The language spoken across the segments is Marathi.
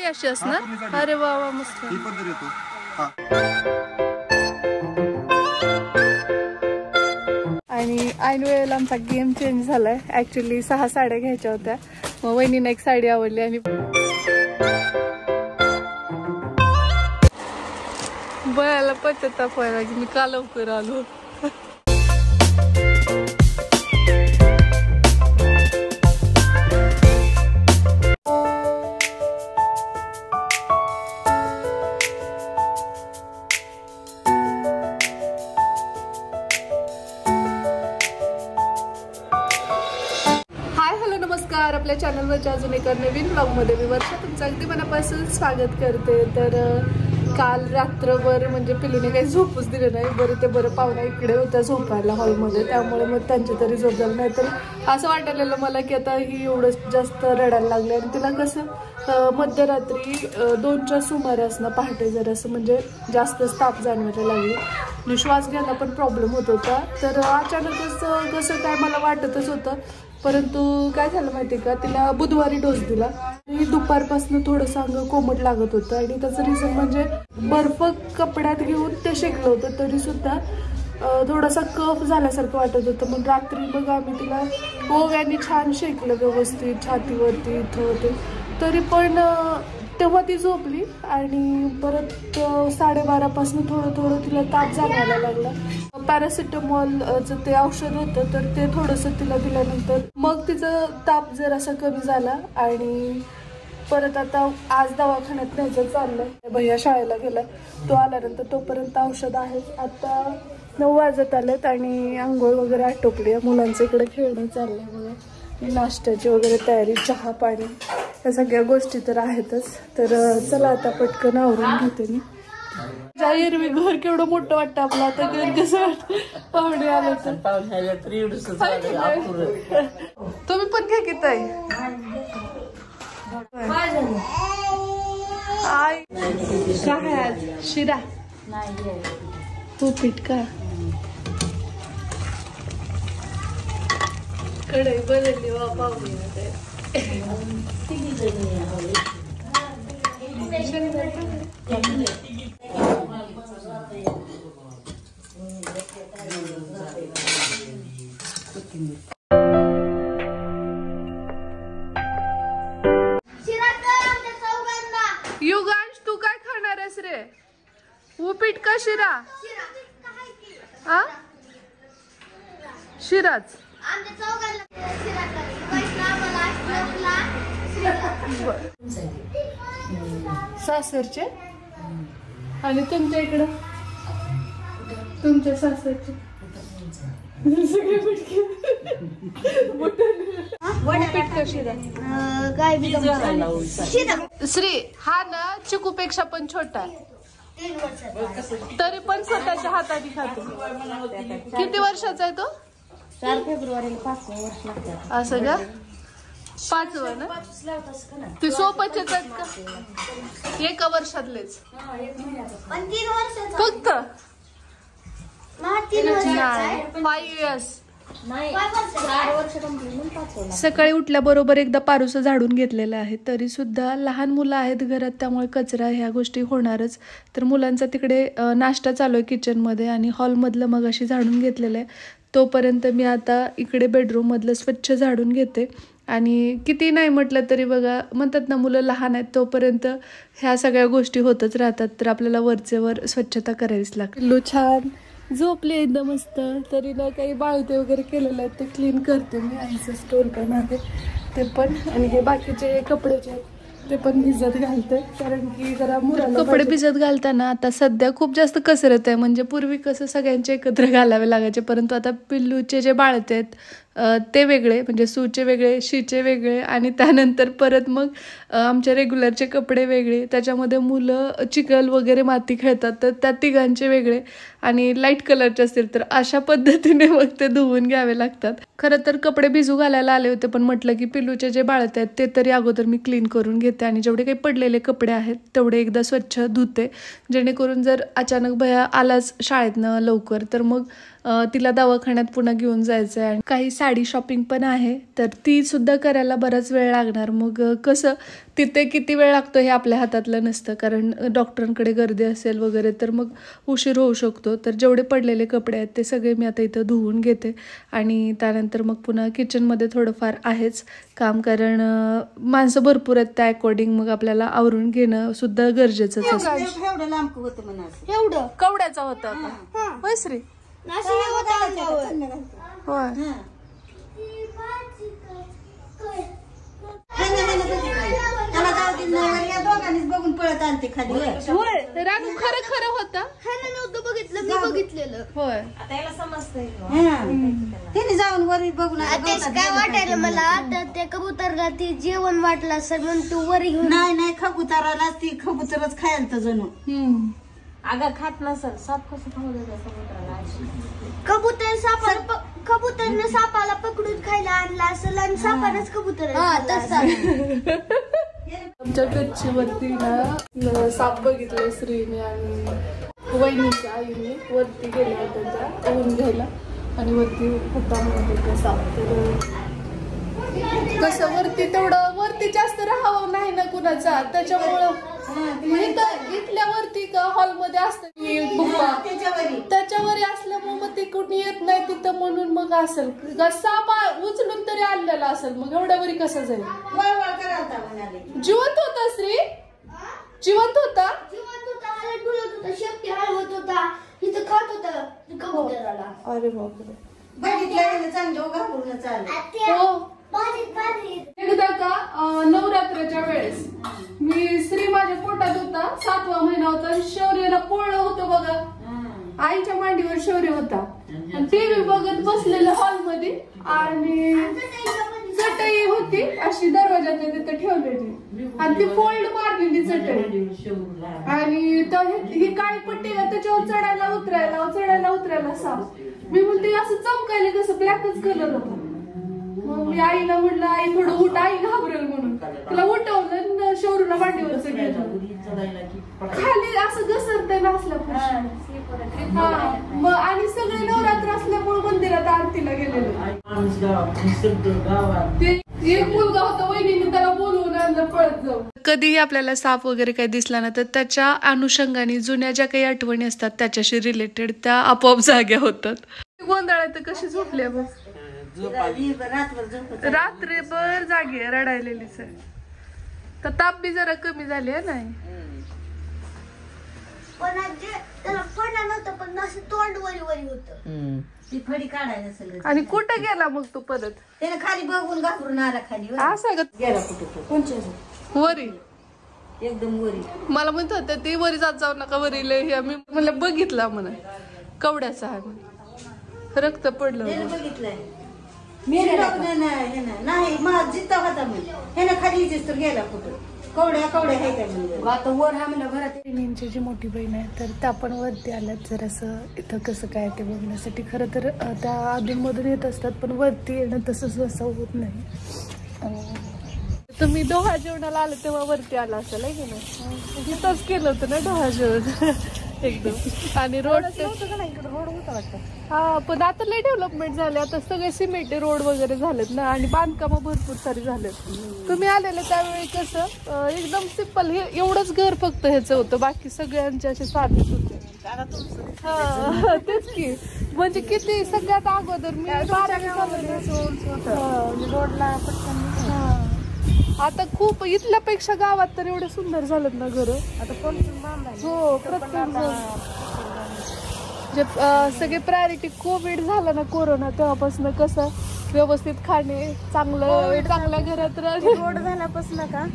पूर्णी अशी असणार. अरे वा वा मस्त. आणि ऐन वेळेला आमचा गेम चेंज झालाय. ऍक्च्युली 6 साड्या घ्यायच्या होत्या, मग वहिनीने एक साडी आवडली आणि बयाला पश्चाताप व्हायला की मी का लवकर आलो. नमस्कार, आपल्या चॅनलवरच्या अजून एका नवीन ब्लॉगमध्ये मी वर्षा तुमचं अगदी मनापासून स्वागत करते. तर काल रात्रभर म्हणजे पिलूने काही झोपूच दिलं नाही. बरं ते बरं पाहुणा इकडे होत्या झोपायला हॉलमध्ये, त्यामुळे मग त्यांची तरी झोप झाली नाही. तर असं वाटायला मला की आता ही एवढं जास्त रडायला लागले. आणि तिला कसं मध्यरात्री 2च्या सुमारास ना पहाटे जर असं म्हणजे जास्तच ताप जाणवायला लागली आणि श्वास घ्यायला पण प्रॉब्लेम होत होता. तर अचानकच कसं काय मला वाटतच होतं. परंतु काय झालं माहिती का, तिला बुधवारी डोस दिला आणि दुपारपासून थोडंसं अंग कोमट लागत होतं. आणि त्याचं रिझन म्हणजे बर्फ कपड्यात घेऊन ते शेकलं होतं, तरी सुद्धा थोडासा कफ झाल्यासारखं वाटत होतं. मग रात्री मग आम्ही तिला गोव्याने छान शेकलं व्यवस्थित छातीवरती इथं होते, तरी पण तेव्हा ती झोपली. आणि परत 12:30पासून थोडं तिला ताप जाणवायला लागला. पॅरासिटामॉलचं ते औषध होतं, तर ते थोडंसं तिला दिल्यानंतर मग तिचं ताप जरासा कमी झाला. आणि परत आता आज दवाखान्यात न्यायचं चाललंय. भैया शाळेला गेला, तो आल्यानंतर तोपर्यंत औषध आहे. आता 9 वाजत आलेत आणि आंघोळ वगैरे आटोपली. मुलांचं इकडे खेळणं चाललंय बघा. नाश्त्याची वगैरे तयारी, चहा पाणी या सगळ्या गोष्टी तर आहेतच. तर चला आता पटकन आवरून घेते मी. एरवी घर केवढं मोठं वाटतं आपलं, आता घर कसं वाटतं पाहुणे आलं तर. तुम्ही पण घ्या की ताई. काय आज शिरा उपीट का कढई बदलली वा पाहुणे. युगांश तू काय खाणार आहेस रे? उपीट का शिरा? हा शिराच. सासरचे आणि तुमच्या इकडं तुमच्या सासरचे श्री हा ना चिकूपेक्षा पण छोटा आहे, तरी पण स्वतःच्या हाताने खातो. किती वर्षाचा आहे तो? 4 फेब्रुवारीला 5 वर्ष लागतात. असं का? 5वं ना? ते सोपचेच आहेत का? 1 वर्षातलेच फक्त? 5 years. सकाळी उठल्याबरोबर एकदा पारुसं झाडून घेतलेलं आहे. तरी सुद्धा लहान मुलं आहेत घरात, त्यामुळे कचरा ह्या गोष्टी होणारच. तर मुलांचा तिकडे नाश्ता चालू आहे किचनमध्ये आणि हॉलमधलं मग अशी झाडून घेतलेलं आहे. तोपर्यंत मी आता इकडे बेडरूममधलं स्वच्छ झाडून घेते. आणि किती नाही म्हटलं तरी बघा, म्हणतात ना मुलं लहान आहेत तोपर्यंत ह्या सगळ्या गोष्टी होतच राहतात. तर आपल्याला वरचेवर स्वच्छता करावीच लागते. लो छान झोपली एकदम मस्त. तरी ना काही बाळते वगैरे केलेलं आहे ते क्लीन करते मी. आईचं स्टोल पण आहे ते पण. आणि हे बाकीचे कपडे जे आहेत ते पण भिजत घालते, कारण की जरा मुलाला कपडे भिजत घालताना आता सध्या खूप जास्त कसरत आहे. म्हणजे पूर्वी कसं सगळ्यांचे एकत्र घालावे लागायचे, परंतु आता पिल्लूचे जे बाळते आहेत ते वेगळे, म्हणजे सूचे वेगळे, शीचे वेगळे आणि त्यानंतर परत मग आमच्या रेग्युलरचे कपडे वेगळे. त्याच्यामध्ये मुलं चिखल वगैरे माती खेळतात तर त्या तिघांचे वेगळे. आणि लाईट कलरचे असतील तर अशा पद्धतीने मग ते धुवून घ्यावे लागतात. खरं तर कपडे भिजू घालायला आले होते, पण म्हटलं की पिल्लूचे जे बाळत आहेत ते तरी अगोदर मी क्लीन करून घेते आणि जेवढे काही पडलेले कपडे आहेत तेवढे एकदा स्वच्छ धुते, जेणेकरून जर अचानक भया आलाच शाळेतनं लवकर तर मग तिला दवाखान्यात पुन्हा घेऊन जायचं आहे आणि काही साडी शॉपिंग पण आहे, तर ती सुद्धा करायला बराच वेळ लागणार. मग कसं तिथे किती वेळ लागतो हे आपल्या हातातलं नसतं, कारण डॉक्टरांकडे गर्दी असेल वगैरे तर मग उशीर होऊ शकतो. तर जेवढे पडलेले कपडे आहेत ते सगळे मी आता इथं धुवून घेते आणि त्यानंतर मग पुन्हा किचनमध्ये थोडंफार आहेच काम, कारण माणसं भरपूर आहेत त्या अकॉर्डिंग मग आपल्याला आवरून घेणं सुद्धा गरजेचंच असतं. एवढं लांब होतं म्हणा एवढं कवड्याचा होता आता होय श्री? होय. दोघांनीच बघून पळत आणते खाली. होय रानू खरं खरं होतं बघितलं मी बघितलेलं. होय. आता याला समजतंय. तिने जाऊन वर बघून तेच काय वाटायला मला तर त्या कबुतरला ती जेवण वाटलं सर म्हणून तू वर घेऊन. नाही कबुतराला ती कबुतरच खायला तर जणू. अगं खात नसल साप कसं खाऊ देतात कबुतराला. कबुतरनं सापाला पकडून खायला आणला असेल आणि सापानंच कबुतर. आमच्या गच्चीवरती ना साप बघितले श्रीने आणि वहिनीच्या आईने. वरती गेल्या होत्या त्या ऊन घ्यायला आणि वरती होता म्हणत होता साप. तर कसं वरती जास्त राहावं नाही ना कुणाचा, त्याच्यामुळं इथल्या वरती हॉलमध्ये असतं बुप्पा त्याच्यावर असल्यामुळे मग ते कुणी येत नाही तिथं, म्हणून मग असेल साप उचलून तरी आणलेला असेल. मग एवढ्या वरी कसं जाईल? जिवंत होता श्री? जिवंत होता? शेपटी हलवत होता इथं खात होता कबुतराला. अरे बापरे. बघितलं चांगलं घाबरून चाललं. एकदा का नवरात्राच्या वेळेस मी श्री माझ्या पोटात होता, 7वा महिना होता, शौर्याला पोळलं होतं बघा, आईच्या मांडीवर शौर्य होता आणि टीव्ही बघत बसलेलं हॉलमध्ये आणि चटई होती अशी दरवाजाच्या तिथं ठेवलेली आणि ती फोल्ड मारलेली चटई आणि ही काळी पट्टी त्याच्यावर चढायला उतरायला साप. मी म्हणते असं चमकायला कसं ब्लॅकच कलर होता. मग मी आईला म्हटलं आई थोडं उठ, आई घाबरेल म्हणून तिला उठवलं, शौरूला मांडीवरच खाली असं घसरतंय नसल्यापासून. मग आणि सगळे नवरात्र असल्यामुळे मंदिरात आरतीला गेलेलो. एक मुलगा होता, वहिनीने त्याला बोलवून आणलं पळत जाऊ. कधीही आपल्याला साप वगैरे काही दिसला ना तर त्याच्या अनुषंगाने जुन्या ज्या काही आठवणी असतात त्याच्याशी रिलेटेड त्या आपोआप जाग्या होतात. गोंधळात कशी झोपल्या बघ, रात्रभर जागी रडायलेलीच आहे. तर ताप बी जरा कमी झाली आहे नाही. पण त्याला फणा नव्हता पण असं तोंड वरी होतं. ती फडी काढायला असेल. आणि कुठं गेला मग तो परत? त्याने खाली बघून घाबरून आला खाली. असं गेला कुठं कोणच्या वरी एकदम वरी. मला म्हणत होतं ते वरी जात जाऊ नका वरी लय. मी म्हणलं बघितला म्हणा कवड्याचा आहे म्हणून, रक्त पडलं. बघितलंय नाही माझ जित्ता होता मी हे ना खाली तर गेला कुठं. कवड्या आहे काय आता वर हा म्हणलं घरात. बहिणींची जी मोठी बहीण आहे तर त्या पण वरती आल्यात जरासं इथं कसं काय ते बघण्यासाठी. खरं तर त्या अधूनमधून येत असतात पण वरती येणं तसं सहसा होत नाही. तुम्ही डोहा जेवणाला आले तेव्हा वरती आला असेल आहे की नाही? इथंच केलं होतं ना डोहा जेवण एकदम. आणि रोड होता वाटतं. हा पण आता लय डेव्हलपमेंट झाले, आता सगळे सिमेंट रोड वगैरे झालेत ना आणि बांधकामं भरपूर सारी झालेत. तुम्ही आलेले त्यावेळी कसं एकदम सिम्पल हे एवढंच घर फक्त ह्याचं होतं, बाकी सगळ्यांचे असे साधेच होते. हा तेच की म्हणजे किती सगळ्यात अगोदर मी रोडला आता खूप इथल्यापेक्षा गावात तर एवढे सुंदर झालेत ना घर. आता कोण हो प्रत्येक जे सगळे प्रायोरिटी कोविड झालं ना कोरोना तेव्हापासून कसं व्यवस्थित खाणे चांगल्या घरात राहणे. रोड झाल्यापासून का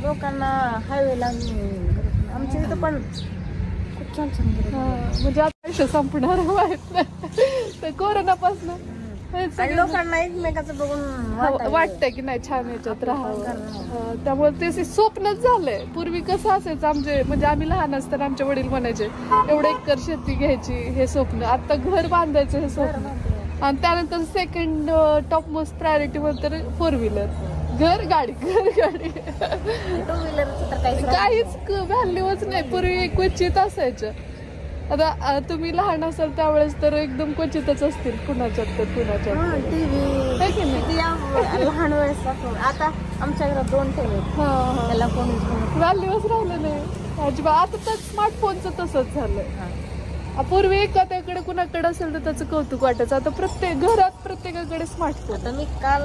लोकांना हायवेला आमच्या इथं पण खूप छान म्हणजे आता आयुष्य संपणार माहित नाही तर कोरोनापासून लोकांना एकमेकाचं बघून वाटतंय की नाही छान याच्यात राहावं. त्यामुळे ते स्वप्नच झालंय. पूर्वी कसं असायचं आमचे म्हणजे आम्ही लहान असताना आमचे वडील म्हणायचे एवढं एकर शेती घ्यायची हे स्वप्न, आता घर बांधायचं हे स्वप्न. आणि त्यानंतर सेकंड टॉप मोस्ट प्रायोरिटी म्हणतर 4 व्हीलर, घर गाडी 2 व्हीलरचं तर काहीच व्हॅल्यूच नाही. पूर्वी क्वचित असायचं आता तुम्ही लहान असाल त्यावेळेस तर एकदम क्वचितच असतील कुणाच्यात तर कुणाच्यात. है की नाही? लहान वेळेस आता आमच्या घरात 2 टीव्ही त्याला कोणीच दिवस राहिलं नाही अजिबात. आता तर स्मार्टफोनचं तसंच झालंय. पूर्वी एखाद्याकडे कुणाकडे असेल तर त्याचं कौतुक वाटायचं. आता प्रत्येक घरात प्रत्येकाकडे स्मार्टफोन. आता मी काल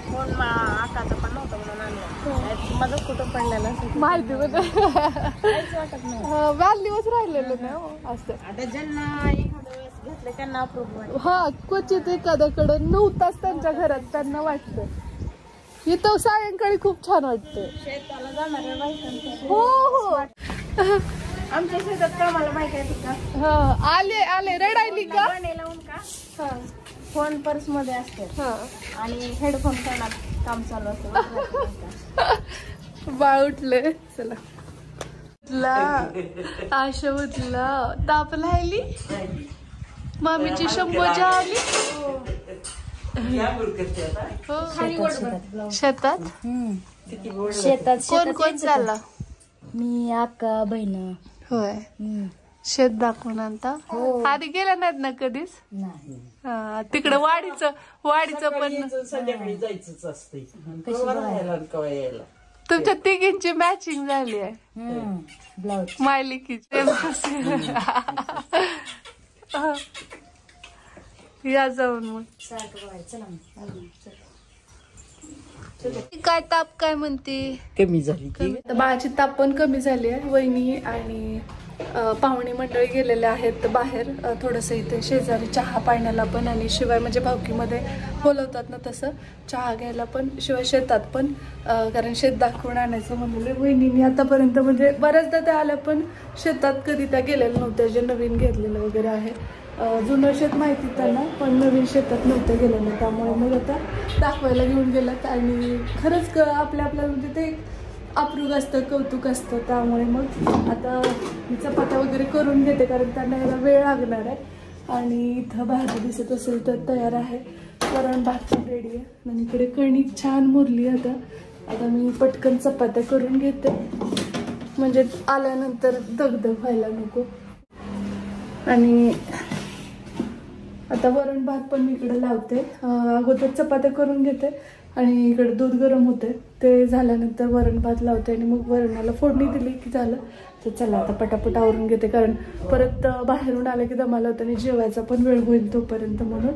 फोन आकाचा पण नव्हता म्हणून आणला. माझं कुठं पडलेलं माहिती वाटत नाही. दिवस राहिलेलं नाही असं. आता ज्यांना एखाद्या वेळेस घेतलं त्यांना अप्रूव्ह. हा क्वचित एखाद्याकडे नव्हताच त्यांच्या घरात त्यांना वाटतं. इथं सायंकाळी खूप छान वाटतं. शेताला जाणाऱ्या बायकांचं हो हो. आमच्या शेतात कामाला माहिती आहे का? हा आले रडायली का? गाणे लावून का फोन पर्स मध्ये असते आणि हेडफोन कानात काम चालू असतं. बाळ उठले. चला आशा उठला. ताप राहिली. मामीची शंभोजा आली. शेतात कोण कोण चालला? मी अक्का बहीण. होय. शेत दाखवून आणता. आधी गेल्या नाहीत ना कधीच? नाही. हा तिकडे वाडीचं पण संध्याकाळी जायचंच असते. तुमच्या तिघींची मॅचिंग झाली आहे. ब्लाउज मायलिकीची. या जाऊन मग. काय ताप काय म्हणते? कमी झाली की बाळाची ताप पण कमी झाली आहे. वहिनी आणि पाहुणे मंडळी गेलेले आहेत बाहेर. थोडंसं इथे शेजारी चहा पाण्याला पण आणि शिवाय म्हणजे भावकीमध्ये बोलवतात ना तसं चहा घ्यायला पण, शिवाय शेतात पण. कारण शेत दाखवून आणायचं म्हणलेलं वहिनीने आतापर्यंत. म्हणजे बऱ्याचदा त्या आल्या पण शेतात कधी त्या गेलेल्या नव्हत्या. जे नवीन घेतलेलं वगैरे आहे. जुनं शेत माहिती त्यांना पण नवीन शेतात नव्हतं गेलेलं. त्यामुळे मग आता दाखवायला घेऊन गेलात. आणि खरंच आपल्या म्हणजे ते अप्रूप असतं, कौतुक असतं. त्यामुळे मग आता मी चपात्या वगैरे करून घेते कारण त्यांना याला वेळ लागणार आहे. आणि इथं भाजी दिसत असेल तर तयार आहे. वरण भात पण रेडी आहे. आणि इकडे कणिक छान मुरली. आता मी पटकन चपात्या करून घेते म्हणजे आल्यानंतर दगदग व्हायला नको. आणि आता वरण भात पण मी इकडे लावते. अगोदर चपात्या करून घेते आणि इकडे दूध गरम होते. ते झाल्यानंतर वरण भात लावते आणि मग वरणाला फोडणी दिली की झालं. तर चला आता पटापट आवरून घेते कारण परत बाहेरून आलं की दमाला होतं आणि जेवायचा पण वेळ होईल तोपर्यंत. म्हणून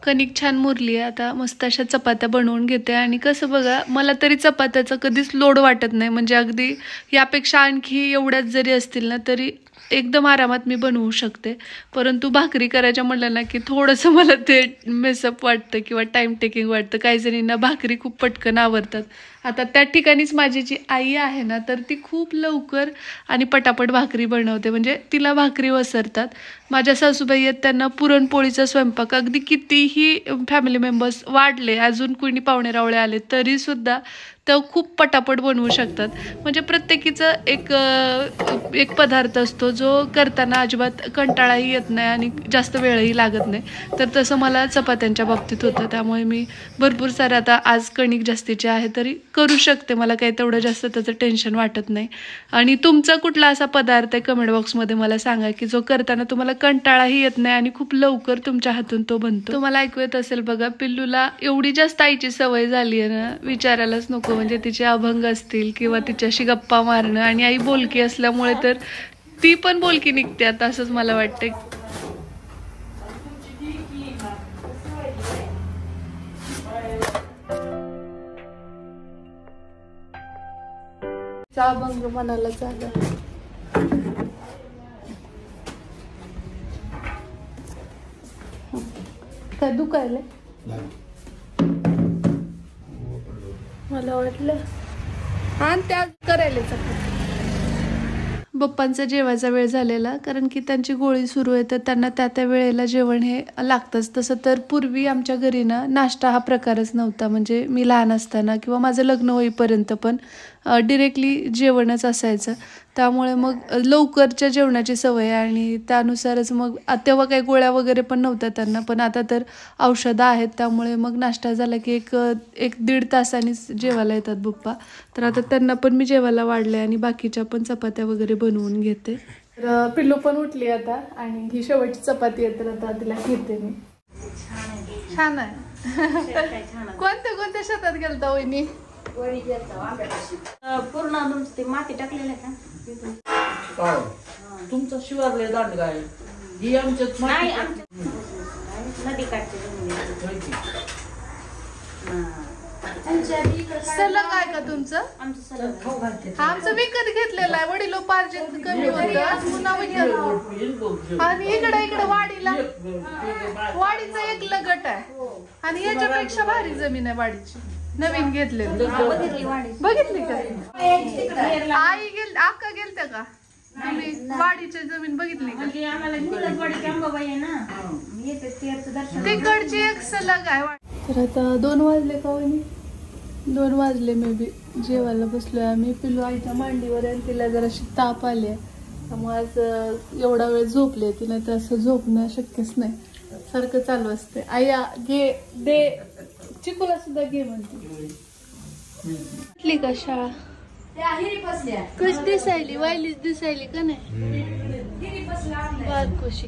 कणिक छान मुरली आहे. आता मस्त अशा चपात्या बनवून घेते. आणि कसं बघा मला तरी चपात्याचा कधीच लोड वाटत नाही. म्हणजे अगदी यापेक्षा आणखी एवढ्याच जरी असतील ना तरी एकदम आरामात मी बनवू शकते. परंतु भाकरी करायच्या म्हटलं ना की थोडंसं मला ते मेसअप वाटतं किंवा टाईम टेकिंग वाटतं. काही जणींना भाकरी खूप पटकन आवडतात. आता त्या ठिकाणीच माझी जी आई आहे ना तर ती खूप लवकर आणि पटापट भाकरी बनवते. म्हणजे तिला भाकरी वसरतात. माझ्या सासूबाई आहेत त्यांना पुरणपोळीचा स्वयंपाक अगदी कितीही फॅमिली मेंबर्स वाढले अजून कोणी पाहुणे रावळे आले तरीसुद्धा त्या खूप पटापट बनवू शकतात. म्हणजे प्रत्येकीचं एक पदार्थ असतो जो करताना अजिबात कंटाळाही येत नाही आणि जास्त वेळही लागत नाही. तर तसं मला चपात्यांच्या बाबतीत होतं. त्यामुळे मी भरपूर सारं आता आज कणिक जास्तीची आहे तरी करू शकते. मला काही तेवढं जास्त त्याचं टेन्शन वाटत नाही. आणि तुमचा कुठला असा पदार्थ आहे कमेंट बॉक्समध्ये मला सांगा की जो करताना तुम्हाला कंटाळाही येत नाही आणि खूप लवकर तुमच्या हातून तो बनतो. तुम्हाला ऐकू येत असेल बघा पिल्लूला एवढी जास्त आईची सवय झाली आहे ना विचारायलाच नको. म्हणजे तिचे अभंग असतील किंवा तिच्याशी गप्पा मारणं आणि आई बोलकी असल्यामुळे तर ती पण बोलकी निघते आता असंच मला वाटतं. अभंग मनाला झालं. काय दुखायला मला वाटलं आणि त्या करायला बप्पांचा जेवायचा वेळ झालेला कारण की त्यांची गोळी सुरू आहे तर त्यांना त्या वेळेला जेवण हे लागतंच. तसं तर पूर्वी आमच्या घरी ना नाश्ता हा प्रकारच नव्हता. म्हणजे मी लहान असताना किंवा माझं लग्न होईपर्यंत पण डिरेक्टली जेवणच असायचं. त्यामुळे मग लवकरच्या जेवणाची सवय आणि त्यानुसारच मग तेव्हा काही गोळ्या वगैरे पण नव्हत्या त्यांना. पण आता तर औषधं आहेत त्यामुळे मग नाश्ता झाला की एक दीड तासांनीच जेवायला येतात बप्पा. तर आता त्यांना पण मी जेवायला वाढले आणि बाकीच्या पण चपात्या वगैरे बनवून घेते. तर पिल्लू पण उठली आता आणि ही शेवटची चपाती आहे तर आता तिला घेते मी. छान आहे. कोणत्या कोणत्या शेतात गेलता वहिनी? पूर्ण ते माती टाकलेलं आहे का तुमचा शिवारले दांडगा आहे ही आमच्यात नाही माहिती नदी काढते सलग आहे का तुमचं? आमचं सलग खाऊ घालते. आमचं विकत घेतलेलं आहे. वडिलोपार्जित कमी होतं पुन्हा विकत. आणि इकडे वाडीला वाडीचा एक लगट आहे आणि याच्यापेक्षा भारी जमीन आहे वाडीची नवीन घेतलेली. बघितली वाडी बघितली का? आई अक्का गेलत्या का तुम्ही? वाडीची जमीन बघितली का? म्हणजे आम्हाला निळजवाडीची अंबाबाई आहे ना येते तेच दर्शन तिकडची एक सलग आहे. तर आता 2 वाजले का वहिनी? 2 वाजले मे बी. जेवायला बसलोय आम्ही. पिल्लू आईच्या मांडीवर आहे. तिला जराशी ताप आली त्यामुळे आज एवढा वेळ झोपले ती, नाही तर असं झोपणं शक्यच नाही. सारखं चालू असते. आई घे दे चिकूला सुद्धा घे म्हणते. का शाळा कशी दिसायली? वायलीच दिसायली का नाही? बारकोशी.